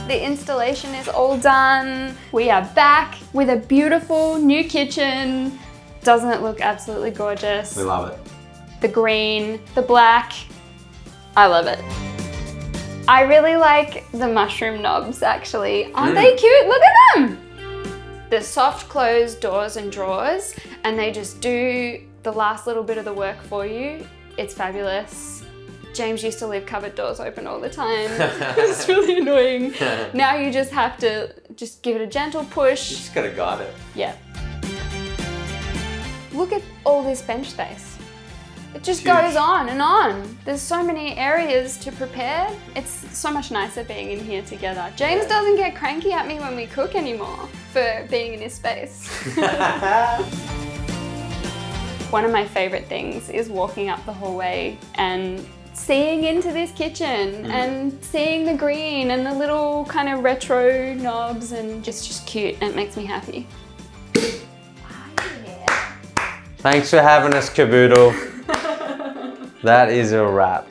The installation is all done. We are back with a beautiful new kitchen. Doesn't it look absolutely gorgeous? We love it. The green, the black. I love it. I really like the mushroom knobs actually. Aren't they cute? Look at them! The soft closed doors and drawers, and they just do the last little bit of the work for you. It's fabulous. James used to leave cupboard doors open all the time. It's really annoying. Now you just have to just give it a gentle push. You just gotta guide it. Yeah. Look at all this bench space. It just Huge. goes on and on. There's so many areas to prepare. It's so much nicer being in here together. James doesn't get cranky at me when we cook anymore for being in his space. One of my favorite things is walking up the hallway and seeing into this kitchen and seeing the green and the little kind of retro knobs, and just cute, and it makes me happy. Thanks for having us, Kaboodle. That is a wrap.